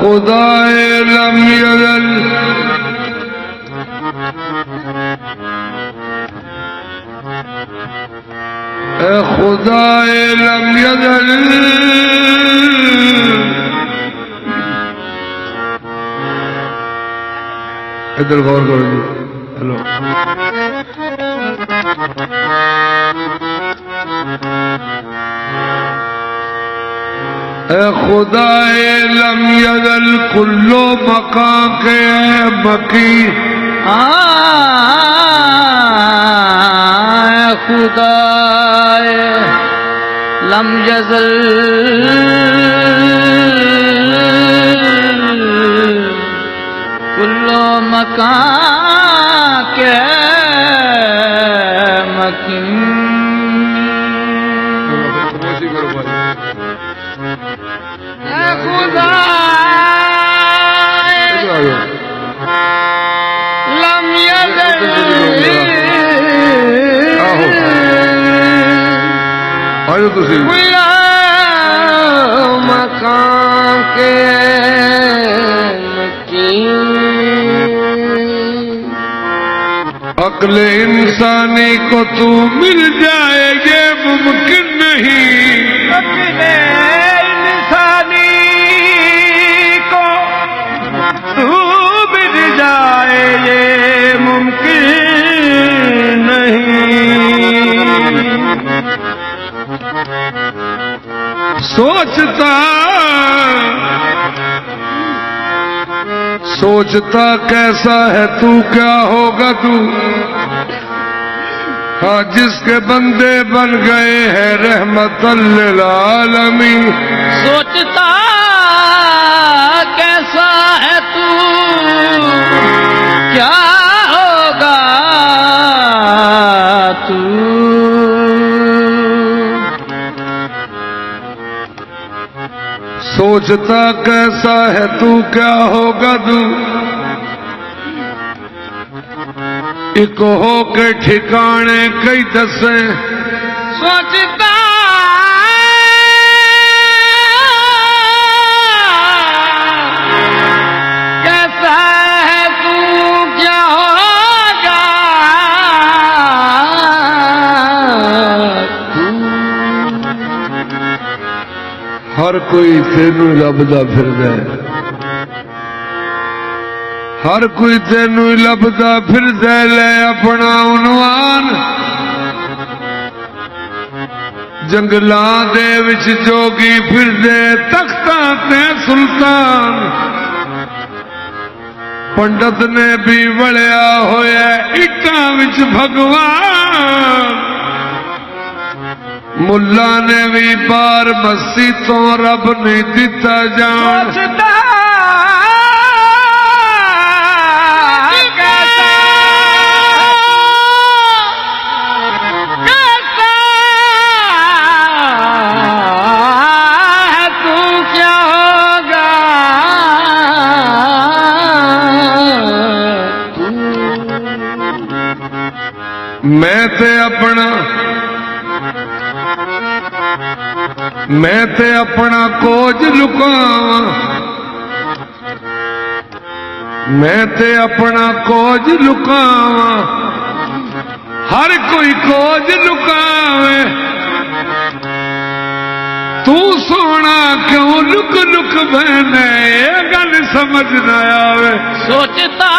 خدائے لم یزل اے خدائے لم یزل ادھر غور کرو جی. ہلو اے خدائے لم یزل کلو مکان کے مکی اے خدائے لم یزل کلو مکان کے مکی لم یزل مکان کے عقل انسانی کو تو مل جائے یہ ممکن نہیں. عقل انسانی کو تو مل جائے یہ ممکن نہیں. سوچتا کیسا ہے تو کیا ہوگا تو ہاں جس کے بندے بن گئے ہیں رحمت للعالمین. سوچتا کیسا ہے تو کیا ہوگا تو سوچتا کیسا ہے تو کیا ہوگا تو ایک ہو کے ٹھکانے کئی دسیں. سوچتا کیسا ہے تو کیا ہوگا ہر کوئی تینوں لبدا پھردا ہے. ہر کوئی تینوں لبدا پھردا لے اپنا عنوان. جنگلاں دے وچ جوگی پھردے تختاں تے سلطان. پنڈت نے بھی وڑیا ہویا اٹاں وچ بھگوان. ملا نے بھی بار مسیح تو رب نہیں دتا جان. میں تے اپنا کوج لکاواں. میں تے اپنا کوج لکاواں. ہر کوئی کوج لکاوے. تو سونا کیوں لک لک بہنے یہ گل سمجھ نہ آوے سوچتا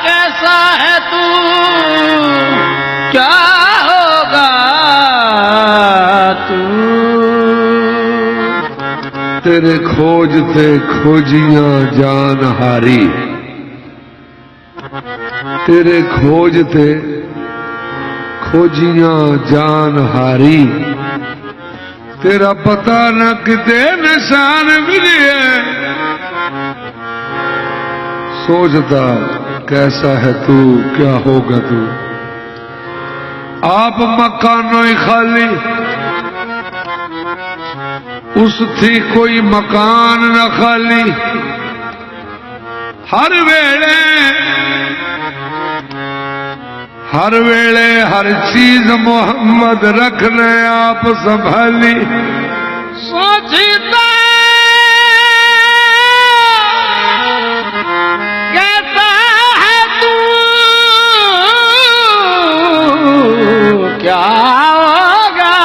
کیسا ہے تو کیا ہوگا تو تیرے کھوج تے کھوجیاں جان ہاری تیرے کھوج تے کھوجیاں جان ہاری تیرا پتہ نہ کتے نشان ملے سوچتا کیسا ہے تو کیا ہوگا تو آپ مکانوں ہی خالی اس تھی کوئی مکان نہ خالی ہر ویلے ہر چیز محمد رکھنے آپ سنبھالی سوچتا کیسا ہے تو کیا ہوگا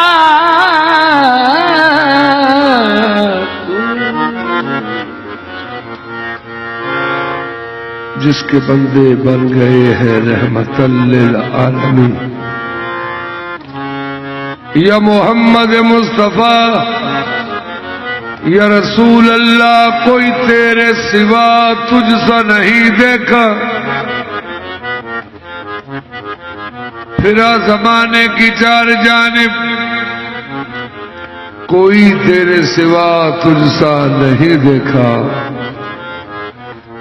جس کے بندے بن گئے ہیں رحمت للعالمین یا محمد مصطفیٰ یا رسول اللہ کوئی تیرے سوا تجھ سا نہیں دیکھا پھرا زمانے کی چار جانب کوئی تیرے سوا تجھ سا نہیں دیکھا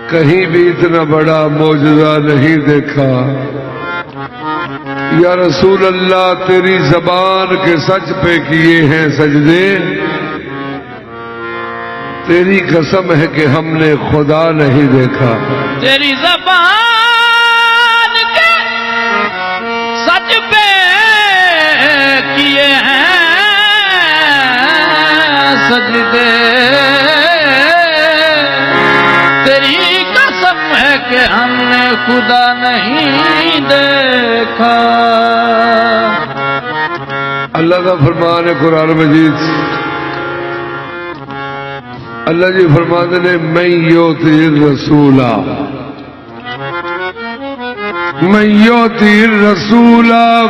کہیں بھی اتنا بڑا معجزہ نہیں دیکھا یا رسول اللہ تیری زبان کے سچ پہ کیے ہیں سجدے تیری قسم ہے کہ ہم نے خدا نہیں دیکھا تیری زبان کے سچ پہ کیے ہیں سجدے تیری قسم ہے کہ ہم نے خدا نہیں دیکھا اللہ کا فرمان ہے قرآن مجید اللہ جی فرماتے نے من یؤتی الرسول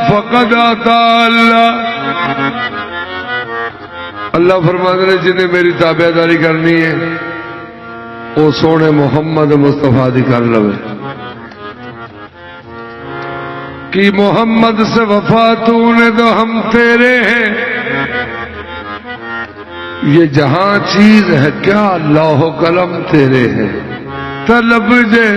فقد اطاع اللہ اللہ فرماتے نے جنہیں میری تابع داری کرنی ہے وہ سونے محمد مصطفیٰ دی کر لو کہ محمد سے وفا تو نے تو ہم تیرے ہیں یہ جہاں چیز ہے کیا لوح و قلم تیرے ہیں طلب جے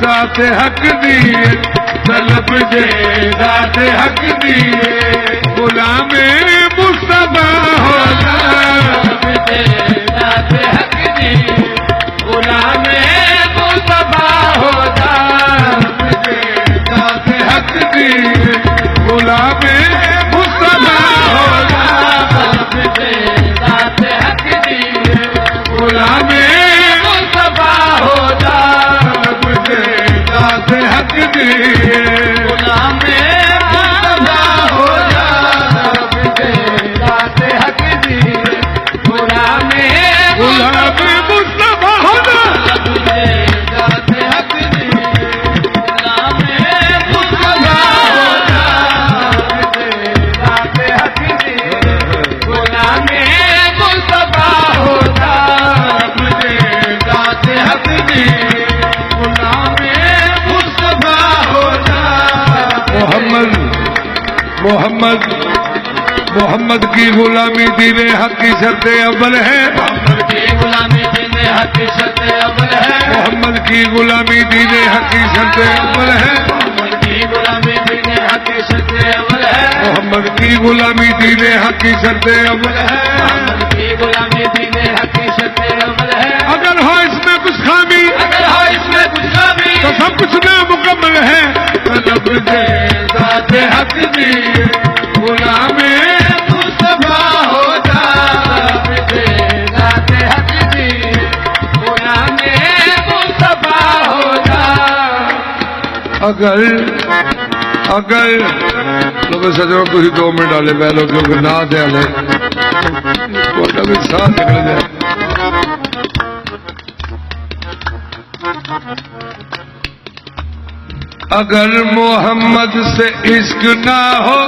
ذات حق دیے طلب جے ذات حق دیے غلام مصطفیٰ ہوتا ذات حق دی غلام مصطفیٰ ہوتا ذات حق دیے غلام مصطفیٰ ہوتا ذات حق دی غلام مصطفیٰ ہوتا ذات حق دیے غلام محمد کی غلامی دین حق کی شرط اول ہے محمد کی غلامی دین حق کی شرط اول ہے محمد کی غلامی دین حق کی شرط اول ہے محمد کی غلامی دین حق کی شرط اول ہے محمد کی غلامی دین حق کی شرط اول ہے محمد کی غلامی دین حق کی شرط اول ہے اگر ہو اس میں کچھ خامی اگر ہو اس میں کچھ خامی تو سب کچھ نامکمل ہے طلب دے ذات حق دی غلام مصطفیٰ ہوتا ذات حق دی غلام مصطفیٰ ہوتا اگر لوگ سجو تھی 2 منٹ والے بہ لو کیونکہ نہ دیا لے بھی ساتھ نکل جائے. اگر محمد سے عشق نہ ہو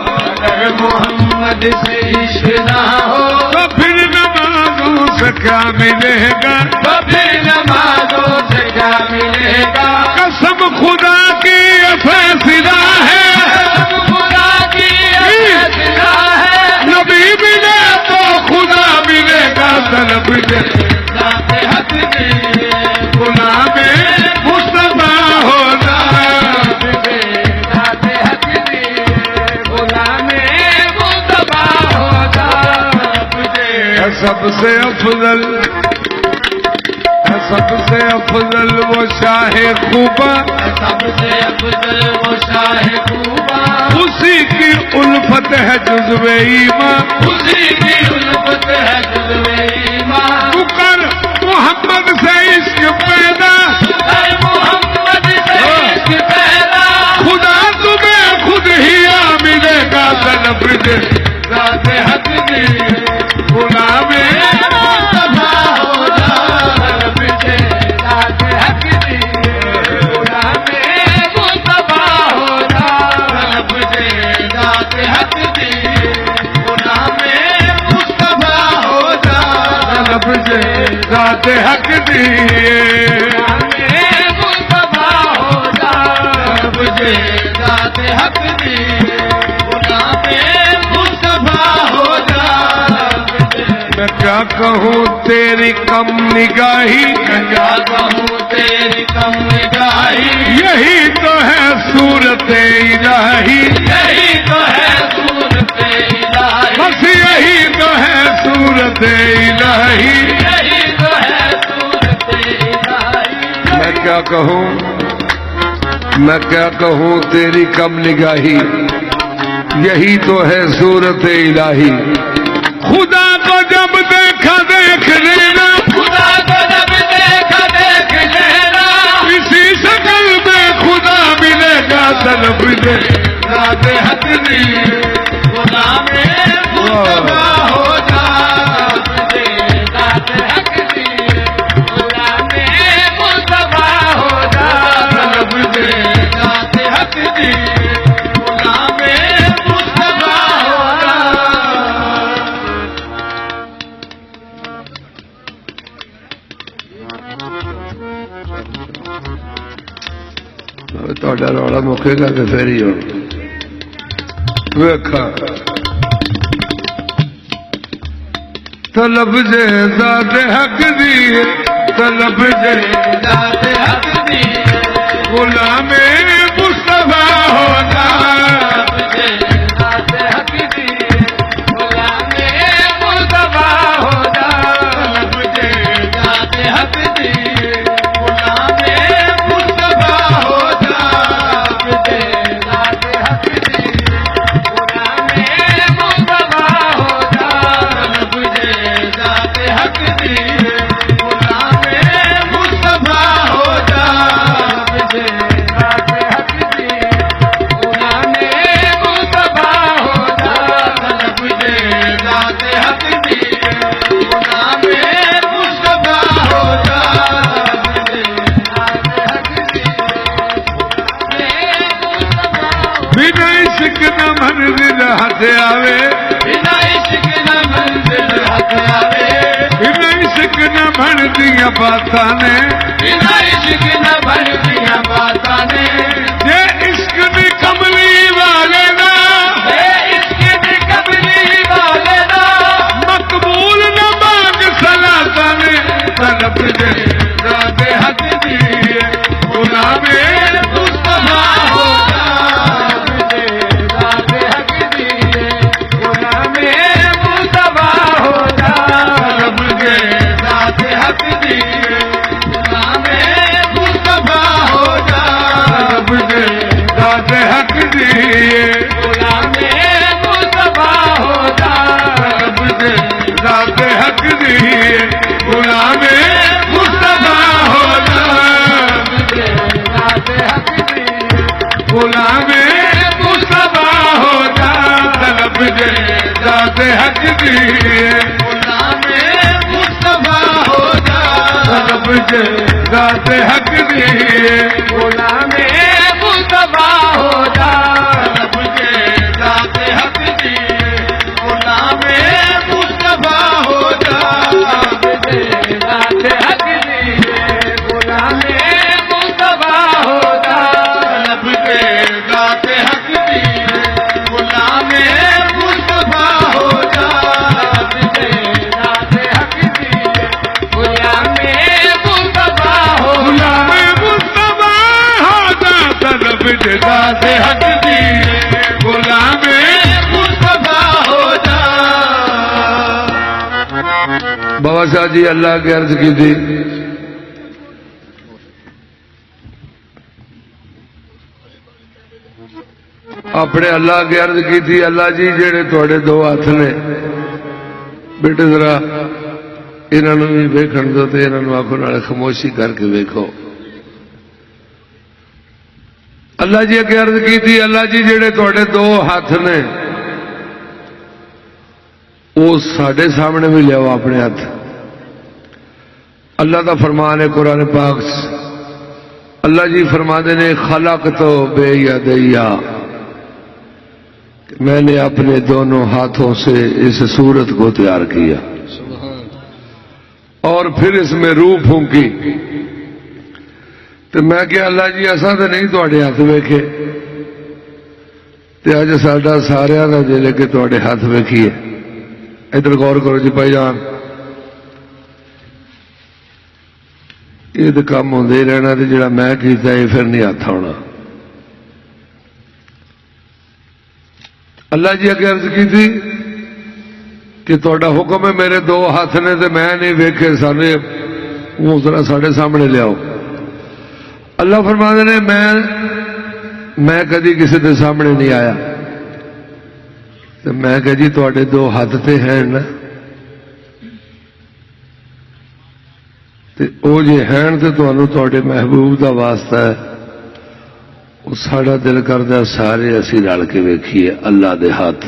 اگر محمد سے عشق نہ ہو تو پھر نمازوں سے کیا ملے گا تو پھر نمازوں سے کیا ملے گا. قسم خدا کی یہ فیصلہ ہے خدا کی فیصلہ ہے نبی ملے تو خدا ملے گا. طلب ذات حق کی غلام مصطفیٰ ہونا ذات حق کی غلام مصطفیٰ ہونا. ہے سب سے افضل وہ شاہ خوبا سب سے افضل وہ شاہ خوبا اسی کی الفت ہے جزو ایمان. اسی کی الفت ہے جزو ایمان. تو کر محمد سے عشق پیدا اے محمد سے عشق پیدا خدا تمہیں خود ہی ملے گا. طلب ذات حق کی غلام مصطفیٰ ہونا. ذات حق کی غلام مصطفیٰ ہونا. ذات حق کی غلام مصطفیٰ ہونا. طلب ذات حق دی مصطفیٰ ہونا. ذات حق کی غلام مصطفیٰ ہونا. میں کیا کہوں تیری کم نگاہی کیا کہوں تیری کم نگاہی یہی تو ہے صورت الہی. یہی تو ہے صورت الہی. بس یہی تو ہے صورت الہی. یہی تو ہے صورت الہی. میں کیا کہوں تیری کم نگاہی یہی تو ہے صورت الہی. خدا کو جب دیکھا دیکھ لینا خدا کو جب دیکھا دیکھ لینا. اسی شکل میں خدا ملے گا. طلب ذات حق کی غلام مصطفیٰ ہونا. ذات حق کی غلام مصطفیٰ ہونا. ذات حق کی غلام مصطفیٰ ہونا. تھوڑا رولا مکے گا تو پھر ہی ہو ویکھا. طلب ذات حق دی طلب ذات حق کی غلام مصطفیٰ ہونا. ذات حق کی غلام مصطفیٰ ہونا. ذات حق کی غلام مصطفیٰ ہونا. ذات حق کی غلام مصطفیٰ ہونا. ذات حق کی غلام مصطفیٰ ہونا. ذات حق کی غلام مصطفیٰ ہونا. ذات حق کی غلام مصطفیٰ ہونا. بنا عشق نہ منزل ہاتھ آوے بنا عشق نہ منزل ہاتھ آوے. بنا عشق نہ بندیاں باتاں نے بنا عشق نہ بندیاں باتاں نے. جے عشق دی کملی والے نا اے عشق دی کملی والے نا مقبول نہ مانگ صلاتاں نے. طلب ذات حق دی غلام مصطفیٰ ہونا. ذات حق کی غلام مصطفیٰ ہونا. ذات حق کی غلام مصطفیٰ ہونا. ذات حق دی غلام مصطفیٰ ہونا. ذات حق دی غلام مصطفیٰ ہونا. ذات حق کی غلام مصطفیٰ ہو جا طلب جے ذات حق دی غلام مصطفیٰ ہو جا طلب جے ذات حق دی غلام مصطفیٰ ہو جا طلب جے ذات حق دی غلام مصطفیٰ ہو جا طلب جے ذات حق دی غلام مصطفیٰ ہو جا طلب جے ذات حق دی غلام مصطفیٰ ہو جا طلب جے ذات حق دی غلام مصطفیٰ ہو جا غلام مصطفیٰ ہو جا طلب جے ذات حق دی غلام مصطفیٰ ہو جا بابا شاہ جی اللہ کی عرض کی تھی اپنے اللہ کی عرض کی تھی اللہ جی جڑے تھوڑے دو ہاتھ نے بیٹے ذرا انہوں بھی ویکھن دو تے انہوں آنکھوں نال خاموشی کر کے ویکھو اللہ جی اگے عرض کی تھی اللہ جی جڑے تھوڑے دو ہاتھ نے وہ ساڈے سامنے بھی لیاؤ اپنے ہاتھ اللہ کا فرمان ہے قرآن پاک اللہ جی فرماتے نے خلق تو بے یدیا میں نے اپنے دونوں ہاتھوں سے اس صورت کو تیار کیا اور پھر اس میں روح پھونکی تو میں کہ اللہ جی ایسا تو نہیں تھوڑے ہاتھ ویکھے تے اج ساڈا سارا کا جلے کہ تھوڑے ہاتھ ویکھیے ادھر غور کرو جی بھائی جان یہ تو کام ہوندے ہی رہنا تے جڑا میں کیتا یہ پھر نہیں ہاتھ ہونا اللہ جی اگے عرض کی تھی کہ تھوڑا حکم ہے میرے دو ہاتھ نے تے میں نہیں ویکھے سارے وہ ذرا ساڈے سامنے لیاؤ اللہ فرماتے نے میں کدی کسی کے سامنے نہیں آیا تو میں کہ جی تھوڑے دو ہاتھ تے ہیں نا تے او جے ہیں تے تانوں تھوڑے محبوب دا واسطہ ہے وہ ساڈا دل کردا سارے اسی رل کے ویکھیے اللہ دے ہاتھ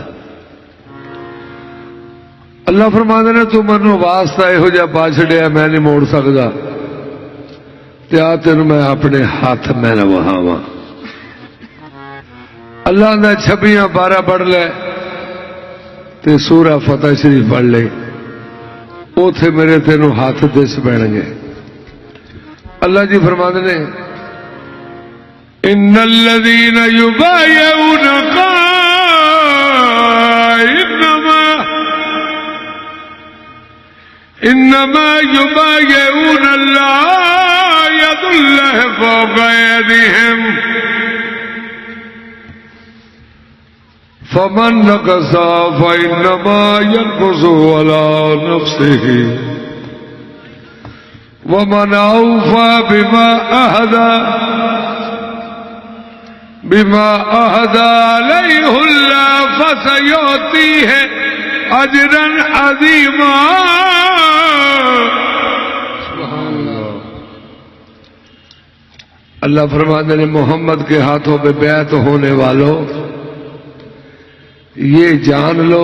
اللہ فرماتے نے تو مینوں واسطہ یہو جہا پا چھڈیا میں نہیں موڑ سکدا تے آ تینوں میں اپنے ہاتھ میں نہ وہاواں اللہ نے 26-12 پڑھ لے تے سورہ فتح شریف پڑھ لے اوتھے میرے تینوں ہاتھ دس پین گے اللہ جی فرماتے نے ان الذين يبايعونك انما يبايعون الله يد الله فوق ايديهم فمن نكث فانما ينكث على نفسه ومن اوفى بما عهد عليه الله فسيؤتيه اجرا عظيما اللہ فرماتے ہیں محمد کے ہاتھوں پہ بیعت ہونے والوں یہ جان لو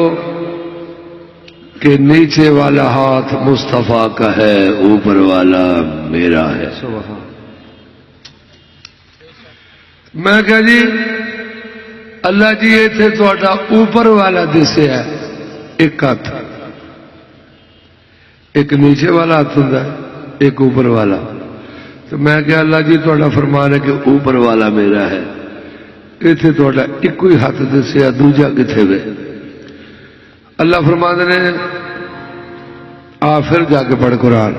کہ نیچے والا ہاتھ مصطفیٰ کا ہے اوپر والا میرا ہے میں کہا جی اللہ جی یہ تھے تھوڑا اوپر والا دسے ہے ایک ہاتھ ایک نیچے والا ہاتھ ہوں ایک اوپر والا تو میں کہا اللہ جی تھوڑا فرمان ہے کہ اوپر والا میرا ہے اتنے تھوڑا ایک ہی ہاتھ دسیا دوجا کتنے وے اللہ فرماتے نے آ پھر جا کے پڑھ قرآن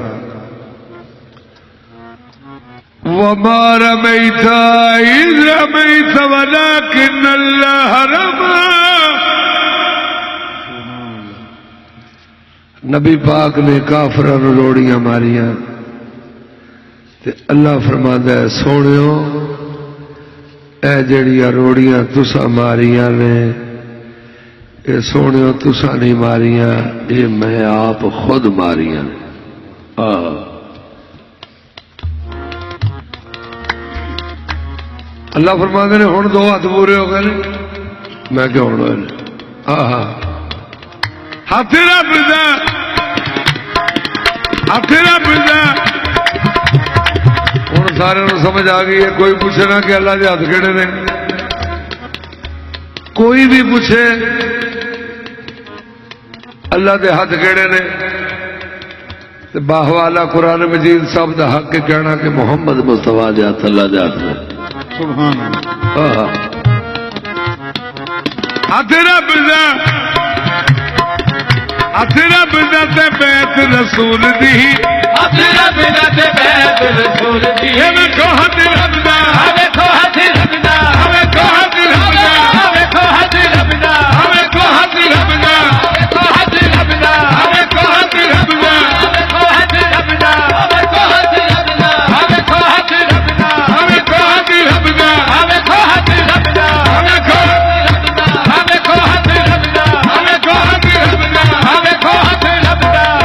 وما رميت إذ رميت ولكن الله رمى نبی پاک نے کافراں نوں روڑیاں ماریاں تے اللہ فرماتا ہے سونیو اے جڑیاں روڑیاں تساں ماریاں نے اے سونیو تساں نہیں ماریاں اے میں آپ خود ماریاں نے اللہ فرماتے نے ہن 2 ہاتھ پورے ہو گئے نے. میں کہ ہن ہوئے نے. ہاتھ رب دا، ہاتھ رب دا. ہوں سارے سمجھ آ گئی ہے. کوئی پوچھے نا کہ اللہ کے ہاتھ کہڑے نے. کوئی بھی پوچھے اللہ کے ہاتھ کہڑے نے تو باہوالا قرآن مجید صاحب دا حق کے کہنا کہ محمد مصطفیٰ دے ہاتھ اللہ دے ہاتھ میں. سبحان اللہ. ہاتھ رب دا، ہاتھ رب دا تے بیت رسول دی. ہاتھ رب دا تے بیت رسول دی. ویکھو ہاتھ رب دا، ویکھو ہاتھ رب دا، ویکھو ہاتھ رب دا، ویکھو ہاتھ رب دا، ویکھو ہاتھ رب دا، ویکھو ہاتھ رب دا، ویکھو ہاتھ رب دا. ویکھو ہاتھ رب دا، ویکھو ہاتھ رب دا، ویکھو ہاتھ رب دا، ویکھو ہاتھ رب دا، ویکھو ہاتھ رب دا، ویکھو ویکھو ہاتھ رب دا، ویکھو ہاتھ رب دا. ویکھو ہاتھ رب دا، ویکھو ہاتھ رب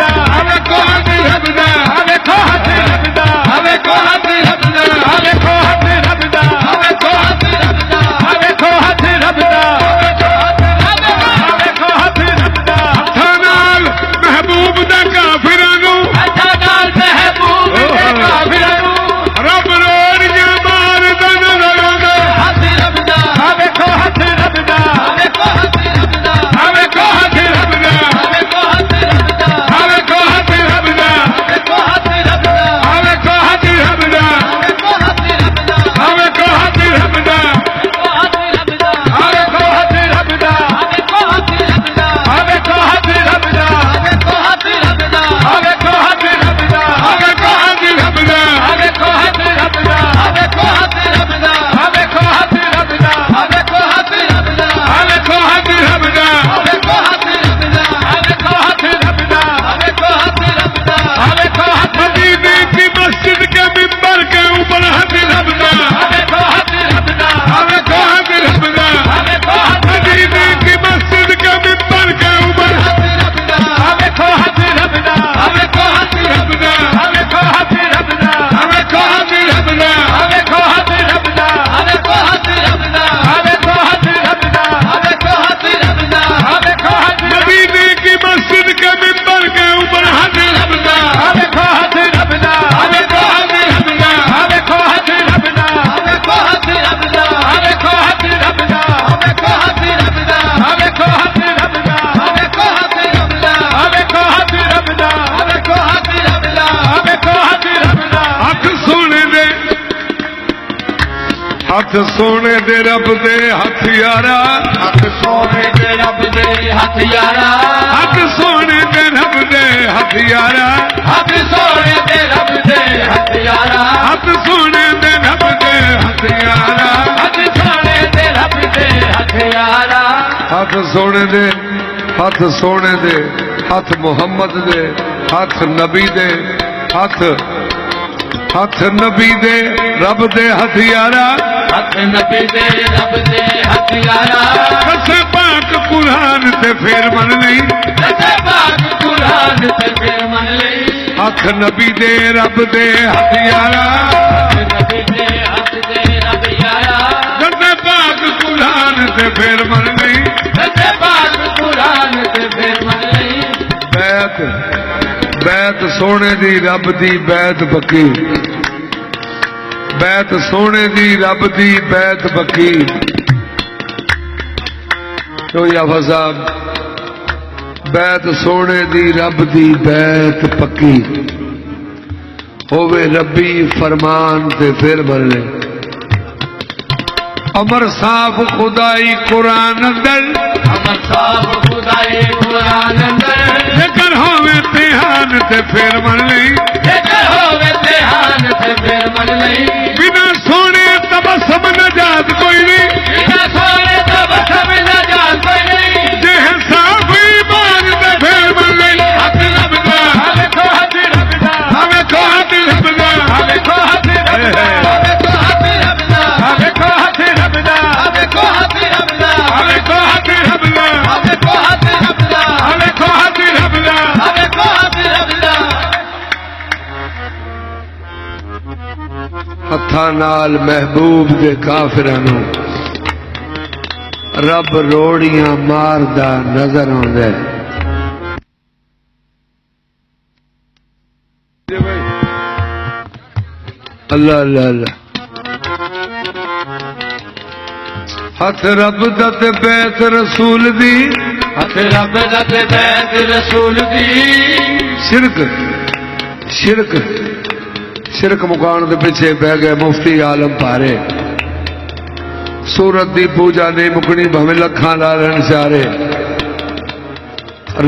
دا، ویکھو ہاتھ رب دا، ویکھو ہاتھ رب دا، ویکھو ہاتھ رب دا. ویکھو ہاتھ رب دا، ویکھو ہاتھ رب دا. ویکھو ہاتھ رب دا، ویکھو ہاتھ رب دا. ہتھاں نال محبوب دا کافراں نوں ہتھاں نال محبوب دے کافراں نوں رب روڑیاں ماردا نظر آوندا. ہاتھ رب دا، ویکھو ہاتھ رب دا، ویکھو ہاتھ رب دا، ویکھو ہاتھ رب دا، ویکھو ہاتھ رب دا، ویکھو ہاتھ رب دا. ویکھو ہاتھ رب دا، ویکھو ہاتھ رب دا، ویکھو ہاتھ رب دا، ویکھو ہاتھ رب دا. ویکھو ہاتھ رب دا، ویکھو ہاتھ رب دا. ویکھو ہاتھ رب دا، ویکھو ہاتھ رب دا. ویکھو ہاتھ رب دا، ویکھو ہاتھ رب دا. ویکھو ہاتھ رب دا. ویکھو ہاتھ رب دا، ویکھو ہاتھ رب دا، ویکھو ہاتھ رب دا. ویکھو ہاتھ رب دا، ویکھو ہاتھ رب دا. ویکھو ہاتھ رب دا، ویکھو ہاتھ رب دا. ویکھو ہاتھ رب دا، ویکھو ہاتھ مدینے کی مسجد کے ممبر کے اوپر ہاتھ رب دا. ویکھو ہاتھ رب دا، ویکھو ہاتھ رب دا. ویکھو ہاتھ مدینے کی مسجد کے ممبر کے اوپر رب دا، ویکھو ہاتھ رب دا. ویکھو ہاتھ رب دا. ویکھو ہاتھ رب دا، ویکھو ہاتھ رب دا. ویکھو ہاتھ رب دا، ویکھو ہاتھ رب دا، ویکھو ہاتھ رب دا. ویکھو ہاتھ رب دا، ویکھو ہاتھ مدینے کی مسجد کے ممبر کے اوپر ہاتھ رب دا. ویکھو ہاتھ رب دا، ویکھو ہاتھ رب دا. ویکھو ہاتھ رب دا، ویکھو ہاتھ رب دا، ویکھو ہاتھ رب دا. ویکھو ہاتھ رب دا، ویکھو ہاتھ رب دا. ویکھو ہاتھ رب دا، ویکھو ہاتھ رب دا. ویکھو ہاتھ رب دا، ویکھو ہاتھ رب دا. ہاتھ سونے دے، ہاتھ سونے دے رب دے ہاتھ یارا. ہاتھ سونے دے رب دے ہاتھ یارا، ہاتھ سونے دے رب دے ہاتھ یارا. ہاتھ سونے دے رب دے ہاتھ یارا، ہاتھ سونے دے رب دے ہاتھ یارا. ہاتھ سونے دے رب دے ہاتھ یارا، ہاتھ سونے دے، ہاتھ سونے دے، ہاتھ محمد دے، ہاتھ نبی دے، ہاتھ نبی دے رب دے ہاتھ یارا. ہاتھ نبی دے رب دے ہاتھ یارا، قسم پاک قرآن تے پھر من نہیں. جیسے پاک قرآن تے پھر من لئی، ہاتھ نبی دے رب دے ہاتھ یارا. نبی دے ہاتھ دے رب یارا، قسم پاک قرآن تے پھر من نہیں. جیسے پاک قرآن تے پھر من لئی، بیت بیت سونے دی رب دی بیت پکی. بیت سونے دی رب دی بیت پکی. تو یا صاحب بیت سونے دی رب دی بیت پکی ہوے ربی فرمان تے پھر من لے. امر صاف خدائی قرآن اندر امر صاحب خدائی قرآن اندر، ذکر ہوے امتحان تے پھر من لئی. جیکر ہووے امتحان تے پھر من لئی، بنا سونے تبسم نجات کوئی نہیں. بنا سونے تبسم نجات کوئی نہیں، جے حساب ایمان تے پھر من لئی. ہاتھ رب دا. ویکھو ہاتھ رب دا، ویکھو ہاتھ رب دا. ویکھو ہاتھ رب دا، ویکھو ہاتھ رب دا، ویکھو ہاتھ رب دا. ویکھو ہاتھ رب دا، ویکھو ہاتھ رب دا. ویکھو ہاتھ رب دا، ویکھو ہاتھ رب دا. ویکھو ہاتھ رب دا. ہتھاں نال محبوب دے کافراں نوں رب روڑیاں ماردا نظر آوندا ہے. اللہ اللہ اللہ. ہاتھ رب دا تے بیت رسول دی، ہاتھ رب دا تے بیت رسول دی. شرک شرک شرک مکان دے پیچھے بہ گئے مفتی عالم پارے. سورت دی پوجا نہیں مکنی بھویں لکھاں لا لین سارے.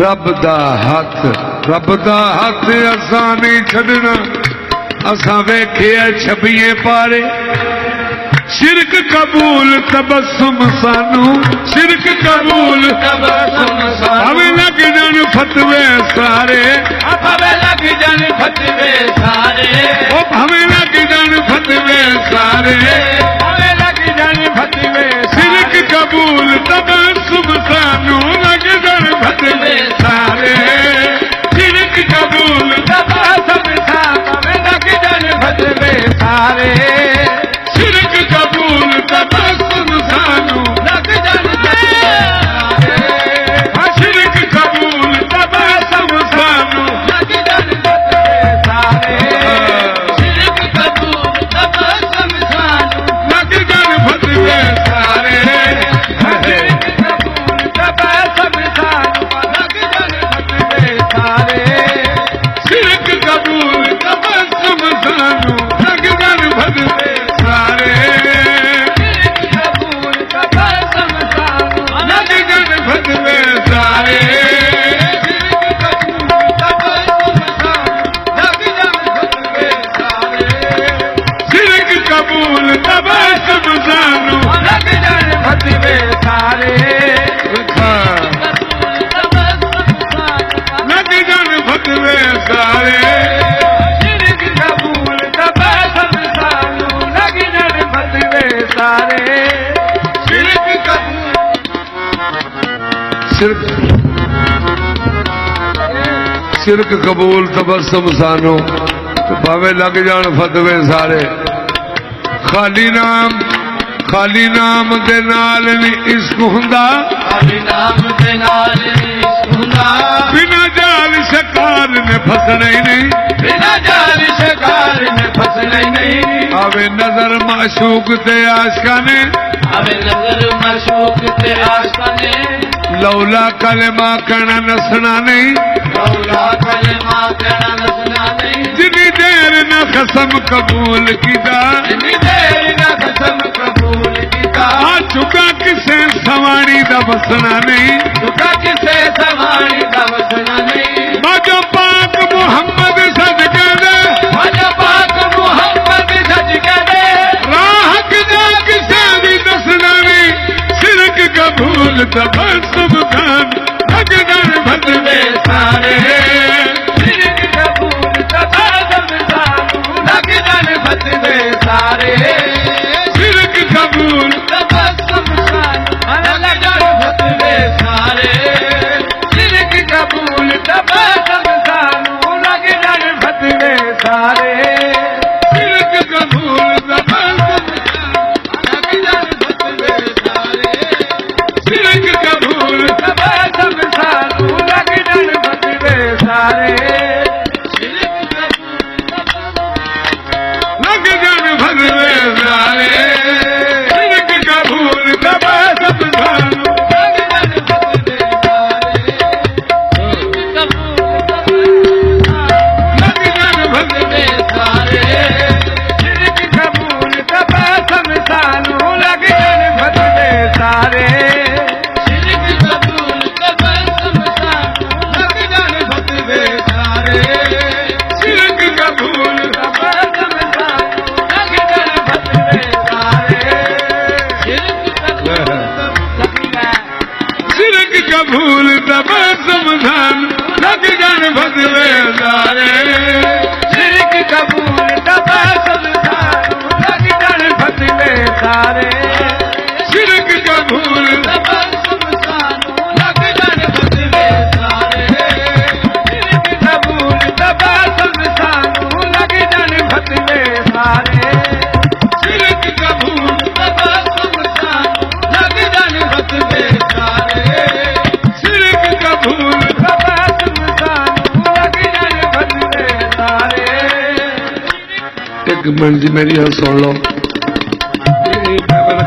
رب دا ہاتھ اساں نہیں چھڈنا، اساں ویکھیا چھبیے پارے. شرک قبول تبسم سانو، شرک قبول تبسم سانو. ہمیں لگ جان فتوے سارے، ہمیں لگ جان فتوے سارے. ہمیں لگ جان فتوے سارے. ہمیں لگ جان فتوے شرک قبول تبسم سانو، لگ جان فتوے سارے. شرک قبول تبسم سانو، ہمیں لگ جان فتوے سارے. شرک قبول تبسم سانو، لگ جان فتوے سارے. شرک قبول تبسم سانو. لگ جان فتوے سارے. شرک قبول تبسم سانو. لگ جان فتوے سارے. شرک قبول تبسم سانو. لگ جان فتوے سارے. شرک قبول تبسم سانو، لگ جان فتوے سارے. قبول تبسم سانو. لگ جان فتوے سارے. شرک قبول تبسم سانو. لگ جان فتوے سارے. لگ جان فتوے سارے. شرک قبول تبسم سانو. لگ جان فتوے سارے. شرک قبول شرک قبول تبسم سانو، بھاوے لگ جان فتوے سارے. خالی نام دے نال نہیں عشق ہوندا، خالی نام دے نال عشق ہوندا. بنا جال شکار نے پھسنا ہی نہیں. بنا جال شکار میں پھسنا ہی نہیں. آوے نظر معشوق تے عاشقاں نے، ہمیں نظر معشوق تے عاشقاں نے. لولا کلمہ کہنا نسنا نہیں. مولا کلمہ کہنا نسنا نہیں. جنی دیر نہ قسم قبول کیتا، جنی دیر نہ قسم قبول کیتا. آ چکا کسے سواری دا بسنا نہیں. جھکا کسے سواری دا وسنا نہیں. باجو پاک محمد صدقے دے، خواجہ پاک محمد سچ کہے. راہ جا کسے بھی دسنا نہیں. شرک قبول تبسم خان، لگ جان فتوے سارے. شرک قبول تبسم سانو. لگ جان فتوے سارے. شرک قبول تبسم سانو. لگ جان فتوے سارے. شرک قبول تبسم سانو. لگ جان فتوے سارے. شرک قبول تبسم لگ جان فتوے سارے. شرک قبول تبسم سانو. لگ جان فتوے سارے. لگ جان فتوے سارے. ایک منٹ جی میری گل سن لو.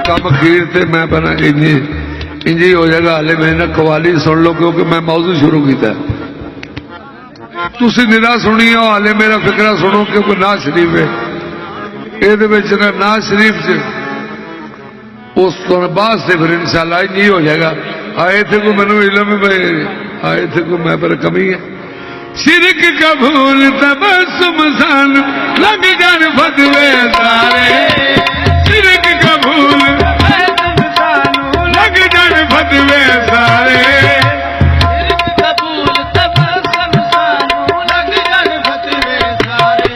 کم اخیر تے میں پہنا انجی ہو جائے گا. ہالے میں نہ قوالی سن لو کیونکہ میں موضوع شروع کیتا ہے. تسی نرا سنی ہو ہالے میرا فکرہ سنو کیونکہ ناز شریف ہے. یہ ناز شریف سے اس تو بعد سے پھر انشاءاللہ انجی ہو جائے گا. آئے تھے کو منو علم میں آئے تھے کو میں پر کمی ہے. شرک قبول تبسم سان لگ جان فتوے سارے. شرک قبول لگ جان فتوے سارے. قبول تبسم سانو لگ جان فتوے سارے.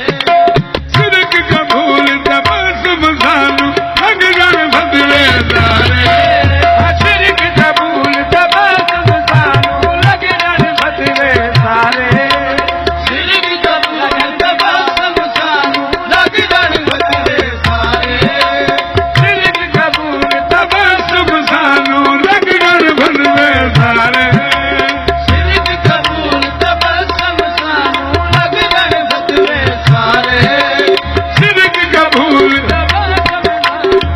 شرک قبول تبسم سان لگ جان فتوے سارے. شرک قبول تبسم سانو لگ جان فتوے سارے. شرک قبول تبسم سانو لگ جان فتوے سارے. شرک قبول تبسم سانو لگ جان فتوے سارے. شرک قبول تبسم سانو لگ جان فتوے سارے. شرک قبول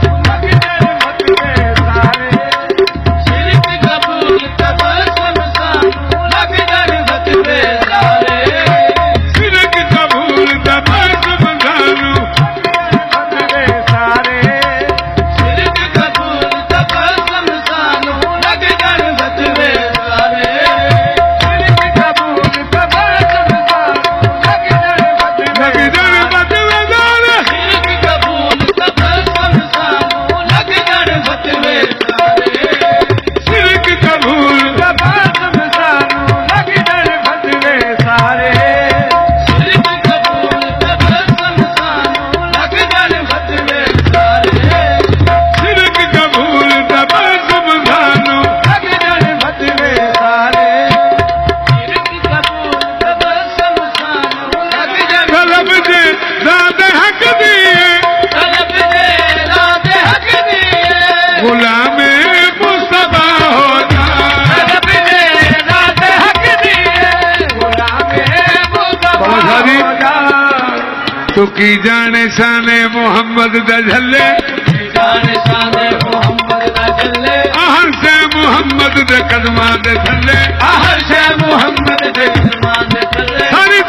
لگ جان فتوے سارے. شرک قبول تبسم سانو لگ جان فتوے سارے. شرک قبول تبسم سانو فتوے سارے. شرک قبول تبسم سانو لگ جان فتوے سارے. شرک قبول تبسم سانو لگ جان فتوے لگ جان فتوے سارے. شرک قبول تبسم سانو لگ جان فتوے سارے. شرک قبول تبسم سانو لگ جان فتوے سارے. شرک قبول تبسم سانو لگ جان فتوے سارے. شرک قبول تبسم سانو لگ جان فتوے سارے. شرک قبول تبسم سانو لگ جان طلب دے ذات حق دیے طلب دے رات حق دیے. غلام مصطفیٰ ہو جا. طلب دے رات حق دیے. غلام بابا صاحب مصطفیٰ ہو جا. تو کی جانے شان محمد دا جھلے. جان شان محمد دا جلے. ہر سے محمد دے قدماں دے تھلے. ہر شے محمد دے فرمان دے تلے. ساری